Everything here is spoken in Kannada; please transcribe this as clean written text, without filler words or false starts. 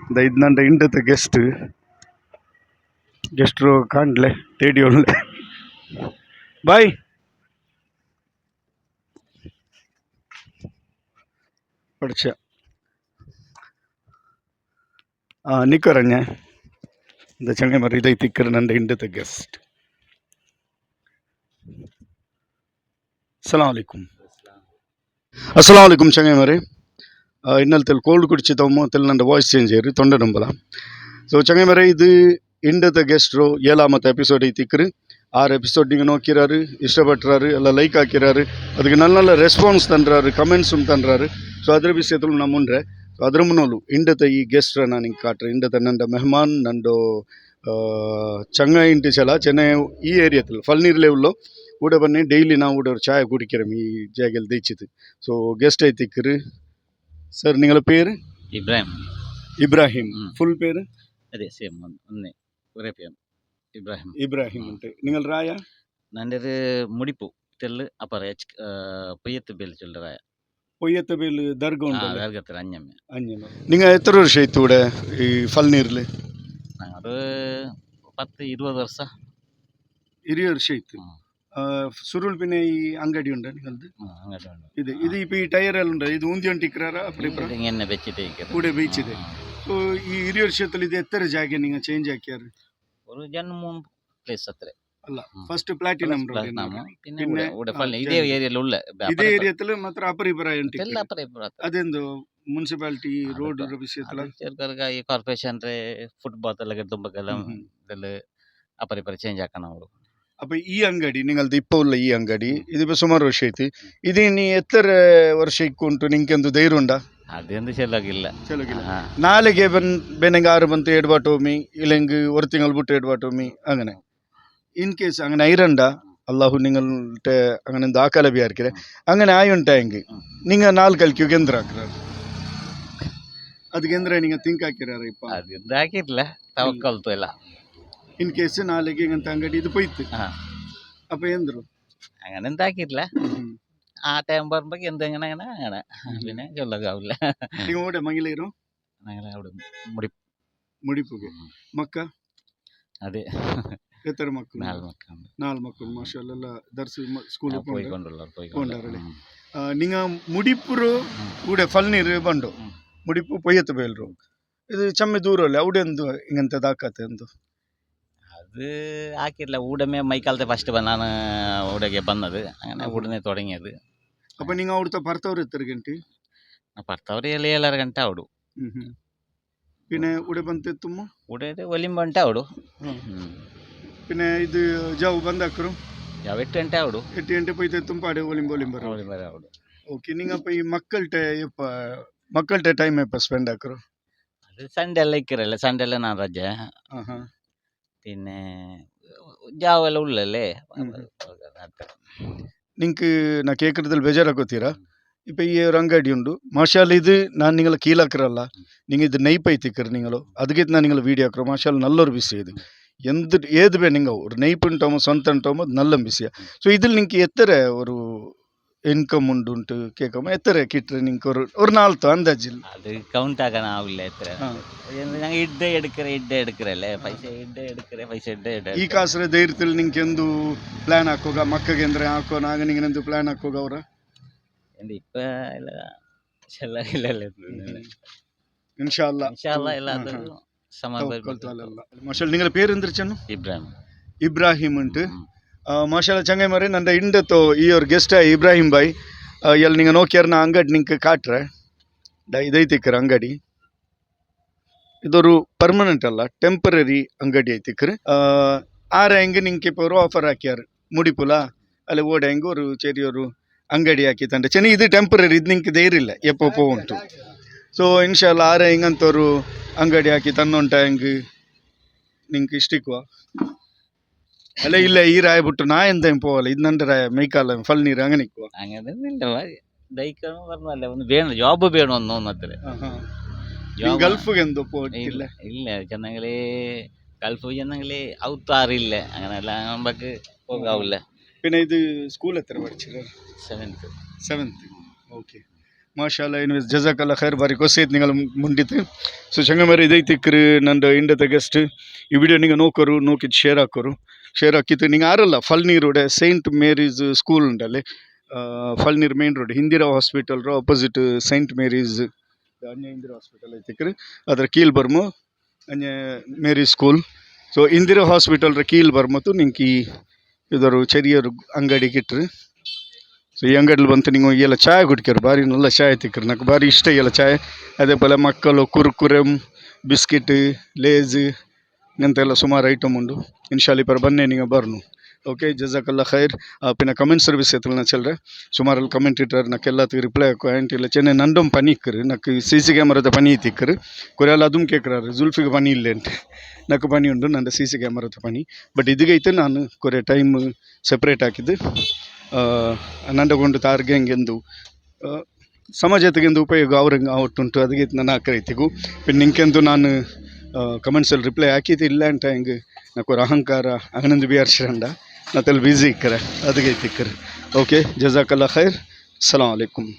ಇದು ನನ್ನ ಇಂಡದ ಗೆಸ್ಟ್ರು ಕಾಣ್ಲೆ ತೇಡಿ ಒಳ್ಳೆ ಬಾಯ್ ಪಡ್ಚ ನಿಕ್ಕರಂಗೆ இந்த சங்கை மாதிரி இதை திக்கிற நண்ட இண்டத கெஸ்ட் ಅಸ್ಸಲಾಂ ವಲೈಕುಮ್ ಚಂಗೈ ಮರಿ ಇನ್ನಲ್ಲಿ ತೆಲ್ ಕೋಲ್ಡ್ ಕುಡಿಚಿದವಮ್ಮ ತೆಲ್ ನಂದು ವಾಯ್ಸ್ ಚೇಂಜ್ ಏರಿ ತೊಂಡೆ ನಂಬಲ ಸೊ ಚಂಗೈ ಮರಿ ಇದು ಇಂಡದ ಗೆಸ್ಟ್ರು 7th ಎಪಿಸೋಡ್ ಐತಿಕ್ರು 6 ಎಪಿಸೋಡ್ நீங்கள் நோக்கிறாரு இஷ்டப்பட்டுறாரு எல்லாம் லைக் ஆக்கிறாரு அதுக்கு நல்ல நல்ல ரெஸ்பான்ஸ் தந்துறாரு கமெண்ட்ஸும் தந்துறாரு ಸೊ ಅದರ ವಿಷಯದಲ್ಲಿ ನಮ್ಮುಂಡ್ರೆ ಸೊ ಅದ್ರ ಮುನ್ನೋಲು ಇಂಡತ ಈ ಗೆಸ್ಟ್ರ ನಾನು ಹಿಂಗೆ ಕಾಟ್ರೆ ಇಂಡತ ನಂದು ಮೆಹಮಾನ್ ನಂದು ಚಂಗೈ ಇಂಟಿ ಚಲ ಚೆನ್ನೈ ಈ ಏರಿಯಾದಲ್ಲಿ ಫಲ್ನೀರ್ಲೆ ಉಳ್ಳೋ ಕೂಡ ಬನ್ನಿ ಡೈಲಿ ನಾವು ಕೂಡ ஒரு ಚಾಯ குடிக்கிறோம் ಈ ಜಾಗದಲ್ಲಿ ದೈಚಿತು ಸೊ ಗೆಸ್ಟ್ ಐತಿಕ್ರು ಸರ್ ನಿಂಗಳ பேர் இப்ராஹிம் ஃபுல் பேர் ಅದೇ ಸೇಮ್ ಒಂದೇ ஒரே பேர் இப்ராஹிம் നിങ്ങൾ ರಾಯ ನಂದು ಮುಡಿಪು ತೆಲ್ಲು ಅಪರ ಪೊಯ್ಯತ್ತು ಬೇಲ್ ಚೊಲ್ಲ ರಾಯ പൊയ്യത്ത പേര് ദർഗ ഉണ്ട് ദർഗത്തിൽ അഞ്ഞമ്മ നിങ്ങൾ എത്ര വർഷം ആയിട്ട് ഇവിടെ ഈ ഫൽനീറിൽ ഞങ്ങൾ 10-20 ವರ್ಷ 20 ವರ್ಷ ಆಯ್ತು ಸುರುಳ್ ಪಿನ್ನೆ ಈ ಅಂಗಡಿ ಉಂಟ ನಿಮ್ಮದು ಅಂಗಡಿ ಉಂಟು ಇದು ಇದು ಇಪ್ಪ ಈ ಟೈರ್ ಎಲ್ಲ ಉಂಟ ಇದು ಉಂದಿ ಉಂಟಿಕ್ರಾರ ಎಣ್ಣೆ ಬೆಚ್ಚಿದೆ ಕೂಡ ಬೀಚಿದೆ ಸೊ ಈ 20 ವರ್ಷದಲ್ಲಿ ಇದು ಎತ್ತರ ಜಾಗ ನೀವು ಚೇಂಜ್ ಹಾಕ್ಯಾರು ഒരു 2-3 പ്ലേസ് അത്ര അല്ല ഫസ്റ്റ് പ്ലാറ്റിനം പിന്നെ ഇതേ ഏരിയയിലുള്ള ಇದೇ ಏರಿಯಾದಲ್ಲಿ ಮಾತ್ರ ಅಪರಿಪರ ಎಲ್ಲ ಅಪರಿಪರ ಅದೆಂದು ಮುನ್ಸಿಪಾಲಿಟಿ ರೋಡ್ ವಿಷಯத்துல ചെറുക്കർക്ക് ഈ കോർപ്പറേഷൻ ഫുട്ബോൾ എല്ലാം കിട്ടുമ്പോഴെല്ലാം ഇതിൽ ಅಪರಿಪರ ಚೇಂಜ್ ಹಾಕೋಣ ಅವರು ಅಪ್ಪ ಈ ಅಂಗಡಿ ನಿಂಗಲ್ದು ಇಪ್ಪ ಉಳ್ಳ ಈ ಅಂಗಡಿ ಇದು ಸುಮಾರು ವರ್ಷ ಐತಿ ಇದು ನೀ ಎತ್ತರ ವರ್ಷ ಇಕ್ಕೊಂಟು ನಿಂಕೆಂದು ಧೈರ್ಯ ಉಂಡ ಅದೆಂದು ಚೆಲುವಾಗಿಲ್ಲ നാളെಗೆ ബെനെങ്ക് 6 ಬಂತು എഡ്വാട്ടോമി ഇല്ലെങ്കിൽ ഒരു തിങ്കൾ ಬಿಟ್ಟು എഡ്വാട്ടോമി അങ്ങനെ ഇൻ കേസ് അങ്ങനെ ഐരണ്ട അള്ളാഹു നിങ്ങളുടെ അങ്ങനെ ದಾಖಲೆ വിചാരിക്കരെ അങ്ങനെ ആയുണ്ടായെങ്കിൽ നിങ്ങൾ 4 കൽക്കു എന്തിനാക്കുക ಅದಕ್ಕೆ ಎಂದ್ರೆ ನೀವು ಥಿಂಕ್ ಹಾಕಿರಾರ ಇಪ್ಪ ಅದೆಂದು ಹಾಕಿರ್ಲ ತವಕ್ಕಲ್ತು ಎಲ್ಲ ಇನ್ ಕೇಸ್ ನಾಳೆಗೆ ಹಿಂಗಂತ ಅಂಗಡಿ ಇದು പോಯ್ತು അപ്പൊ എന്തിರು അങ്ങനെ എന്ത് ಹಾಕಿರ್ಲ ആ ടൈം പറയുമ്പോൾ എന്തെങ്ങനെ അങ്ങനെ അങ്ങനെ പിന്നെ ചൊല്ലകാവില്ല നിങ്ങൾ ഓടെ മംഗളൂರು ഞങ്ങൾ അവിടെ ಮುಡಿಪುಗೆ ಮಕ್ಕ ಅದೇ ಎತ್ತರ ಮಕ್ಕಳು 4 ಮಕ್ಕಳು ಮಾಷಾಲ್ಲ ದರ್ಸಿ ಸ್ಕೂಲ್ പോയിക്കൊണ്ടല്ലേ നിങ്ങൾ മുടിപ്പുറു ഇവിടെ ഫൽനീര് ಬಂಡು ಮುಡಿಪು പൊയ്യത്ത് ಬೇಲ್ರು ಇದು ಚಮ್ಮಿ ದೂರ ಅಲ್ಲ അവിടെ എന്തു ഇങ്ങനത്തെ ഇതാക്കാത്ത എന്തു അത് ആക്കിയില്ല ഊടമേ മൈക്കാലത്തെ ഫസ്റ്റ് ನಾನು ഊടಗೆ ಬಂದದು അങ്ങനെ ഊടനെ തുടങ്ങിയത് അപ്പൊ നിങ്ങൾ അവിടുത്തെ ഭർത്താവ് എത്ര ഗಂಟೆ ഭർത്താവ് 7 ಗಂಟೆ ಆವಡು പിന്നെ ഇവിടെ ಬಂತೆತ್ತುಮ್ಮ ഇവിടെ ಒಲಿಂಬಂಟೆ ಆವಡು പിന്നെ ഇത് ಜಾವು ಬಂದಾಕರು ಯಾವ 8 ಗಂಟೆ ಆವಡು 8 ಗಂಟೆ പോಯ್ತೆತ್ತುം ಪಾಡೆ ಒಲಿಂಬರ ಆವಡು ಓಕೆ നിങ്ങൾ അപ്പൊ ഈ ಮಕ್ಕಳ್ಟ ಟೈಮ್ എപ്പോ സ്പെൻഡ് ആക്കರು അത് സൺഡേ ಎಲ್ಲ ಇಕ್ಕಿರಲ್ಲ ಸಂಡೇ ಎಲ್ಲ ನಾನು ರಜೆ പിന്നെ ಜಾವೆಲ್ಲ ಉಳ್ಳಲ್ಲೇ ನಿಂಗೆ ನಾ ಕೇಳ್ಕರದಲ್ಲಿ ಬೇಜಾರಾಗೋತೀರಾ ഇപ്പം ഈ ഒരു ಅಂಗಡಿ ಉಂಡು മാഷാല്ല ഇത് ഞാൻ നിങ്ങളെ കീഴാക്കറല്ല നിങ്ങൾ ഇത് നെയ്പ് ಐತಿಕ್ಕರು നിങ്ങൾ ಅದಕ್ಕೆ ನಾನು നിങ്ങൾ വീഡിയോ ಹಾಕರು മാഷാല്ല നല്ലൊരു വിഷയം ഇത് എന്ത് ഏത് വേ നിങ്ങൾ ഒരു നെയ്പ് ഉണ്ടാകുമ്പോൾ സ്വന്തം ഉണ്ടാകുമ്പോൾ നല്ല വിഷയം സോ ഇതിൽ നിങ്ങൾക്ക് എത്ര ഒരു ഇൻകം ഉണ്ടുണ്ട് കേൾക്കുമ്പോൾ എത്ര കിട്ടുക നിങ്ങൾക്ക് ഒരു നാളത്തെ അന്താജിൽ അത് കൗണ്ട് ആക്കാൻ ആവില്ല എത്ര ഞങ്ങൾ ഇഡ്ഡ എടുക്കറല്ലേ പൈസ ഈ കാസര ധൈര്യത്തിൽ നിങ്ങൾക്ക് എന്തു പ്ലാൻ ಹಾಕೋಗ ಮಕ್ಕಗೆ ಅಂದ್ರೆ ಹಾಕೋಣ ಆಗ ನಿಂಗೆ എന്തു ಪ್ಲಾನ್ ಹಾಕೋಗ ಅವರ ഇപ്പൊ മാഷാ നിങ്ങളുടെ പേര് എന്തിരിച്ചു ഇബ്രാഹിം ഉണ്ട് മാഷാ ചങ്ങായി മാറി ನನ್ನ ಇಂಡತ್ತು ಈ ಅವ್ರ ಗೆಸ್ಟ್ ಇಬ್ರಾಹಿಂ ಬಾಯ್ ಎಲ್ಲಿ ನೀವು ನೋಕ್ಯಾರ ನಾ ಅಂಗಡಿ ನಿಂಗೆ ಕಾಟ್ರೆ ಇದೈತಿಕ್ಕರ ಅಂಗಡಿ ಇದೊರು ಪರ್ಮನೆಂಟ್ ಅಲ್ಲ ಟೆಂಪರರಿ ಅಂಗಡಿ ಐತಿಕ್ಕರು ಆರೆ ಹೆಂಗೆ ನಿಂಗೆ ഇപ്പോൾ ഒരു ഓഫർ ಹಾಕ್ಯಾರ ಮುಡಿಪುಲ ಅಲ್ಲಿ ಓಡೆ ಹೆಂಗೆ ഒരു ചെറിയൊരു ಅಂಗಡಿ ಹಾಕಿತ್ತಂದ್ರೆ ಚೆನ್ನ ಇದು ಟೆಂಪರರಿ ಇದು ನಿಂಗೆ ಧೈರ್ಯ ಇಲ್ಲ ಎಪ್ಪೋ ಉಂಟು ಸೊ ಇನ್ಶಾಲ್ಲ ಆರೆ ಹಿಂಗಂತವ್ರು ಅಂಗಡಿ ಹಾಕಿ ತನ್ನೊಂಟ ಹೆಂಗೆ ನಿಂಗೆ ಇಷ್ಟಿಕ್ವಾ അല്ല ഇല്ല ഈ രായ വിട്ടു നാ എന്തായാലും പോവല്ല ഇത് നന്റെ രായ മെയ്ക്കാല ഫൽനീർ അങ്ങനെ നിൽക്കുക അങ്ങനെ ജോബ് വേണമെന്നത്ര ഗൾഫ് എന്തോ പോയിട്ടില്ല ഇല്ല ചെന്നെങ്കിൽ ഗൾഫ് ചെന്നെങ്കിൽ ഔത്താറില്ല അങ്ങനെയല്ല നമുക്ക് പോകാവില്ല പിന്നെ ഇത് സ്കൂൾ എത്ര പഠിച്ചത് 7th ഓക്കെ ಮಾಶಾಲ್ಲ ಇನ್ವೆಸ್ ಜಜಾಕಲ್ಲ ಖೈರ್ ಬಾರಿ ಕೊಸೈತ್ നിങ്ങൾ ಮುಂಡಿತು ಸೊ ಚಂಗಮರಿ ಇದೈತಿಕ್ರು ನಂದು ಇಂಡದ ಗೆಸ್ಟ್ ಈ ವಿಡಿಯೋ ನಿಂಗೆ ನೋಕರು ನೋಕಿದ್ ಶೇರ್ ಹಾಕಿತ್ತು ನಿಂಗೆ ಆರಲ್ಲ ಫಲ್ನೀರೋಡೆ ಸೈಂಟ್ ಮೇರೀಸ್ ಸ್ಕೂಲ್ ಉಂಟಲ್ಲಿ Falnir main road Indira hospital opposite Saint Mary's ಅನ್ಯ ಇಂದಿರಾ ಹಾಸ್ಪಿಟಲ್ ಐತಿಕ್ರು ಅದ್ರ ಕೀಲ್ ಬರ್ಮು ಅನ್ಯ ಮೇರಿ ಸ್ಕೂಲ್ ಸೊ ಇಂದಿರಾ ಹಾಸ್ಪಿಟಲ್ ಕೀಲ್ ಬರ್ಮತ್ತು ನಿಂಗೆ ಇದರು ಚೆರಿಯರು ಅಂಗಡಿಗೆ ಇಟ್ರು ಸೊ ಈ ಅಂಗಡಿಲಿ ಬಂತು ನೀವು ಎಲ್ಲ ಚಾಯ್ ಕುಡಿಕ್ಯಾರ ಭಾರಿ നല്ല ಚಾಯ್ ತಿಕ್ಕರು ನನಗೆ ಭಾರಿ ಇಷ್ಟ ಎಲ್ಲ ಚಾಯ್ ಅದೇ ಪೋಲೆ ಮಕ್ಕಳು ಕುರ್ಕುರೆ ಬಿಸ್ಕಿಟ್ ಲೇಸ್ ಇಂತೆಲ್ಲ ಸುಮಾರು ಐಟಮ್ ಉಂಡು ಇನ್ಶಾಲ್ಲಿ ಪರ ಬನ್ನಿ ನೀವು ಬರ್ನು ಓಕೆ ಜಜಾಕಲ್ಲ ಖೈರ್ ಪಿನ ಕಮೆಂಟ್ ಸರ್ವಿಸ್ ಎತ್ತಲ್ಲ ಚಲ್ ರहे ಸುಮಾರಲ್ಲಿ ಕಮೆಂಟ್ ಇಟ್ಟರು ನಕ್ಕೆ ಎಲ್ಲத்துக்கு ರಿಪ್ಲೈ ಹಾಕೋ ಆಂಟಿಲ್ಲ ಚೆನ್ನೆ ನಂದೊಂದು ಪನಿ ಇಕ್ಕರು ನಕ್ಕೆ ಸಿ ಕ್ಯಾಮರಾದ ಪನಿ ತಿಕ್ಕರು ಕೊರೆಲ್ಲ ಅದನ್ನು ಕೇಕ್ರಾರು ಜುಲ್ಫಿಗೆ ಪನಿ ಇಲ್ಲ ಅಂತ ನಕ್ಕೆ ಪನಿ ಉಂಡು ನಂದು ಸಿ ಕ್ಯಾಮರಾದ ಪನಿ ಬಟ್ ಇದಿಗೈತೆ ನಾನು ಕೊರೆ ಟೈಮ್ ಸೆಪ್ರೇಟ್ ಹಾಕಿದ್ದು ನಂಡಗೊಂಡು ತಾರ್ಗೆ ಹೆಂಗೆಂದು ಸಮಾಜತೆಗೆಂದು ಉಪಯೋಗ ಅವ್ರಂಗೆ ಒಟ್ಟುಂಟು ಅದಕ್ಕೆ ನಾನು ಹಾಕೈತಿಗೂ ಪಿನ್ ನಿಂಕೆಂದು ನಾನು ಕಮೆಂಟ್ಸಲ್ಲಿ ರಿಪ್ಲೈ ಹಾಕಿದ್ದು ಇಲ್ಲ ಅಂತ ಹೆಂಗೆ ನಾಕೋರ ಅಹಂಕಾರ ಆನಂದ್ ಬಿ ಹರ್ಷಂಡ ನತ್ತಲ್ಲಿ ಬ್ಯುಸಿ ಇಕ್ಕರೆ ಅದಕ್ಕೆ ತಿಕ್ಕರೆ ಓಕೆ ಜಜಾಕಲ್ಲ ಖೈರ್ ಸಲಾಮ್ ಅಲೈಕುಮ್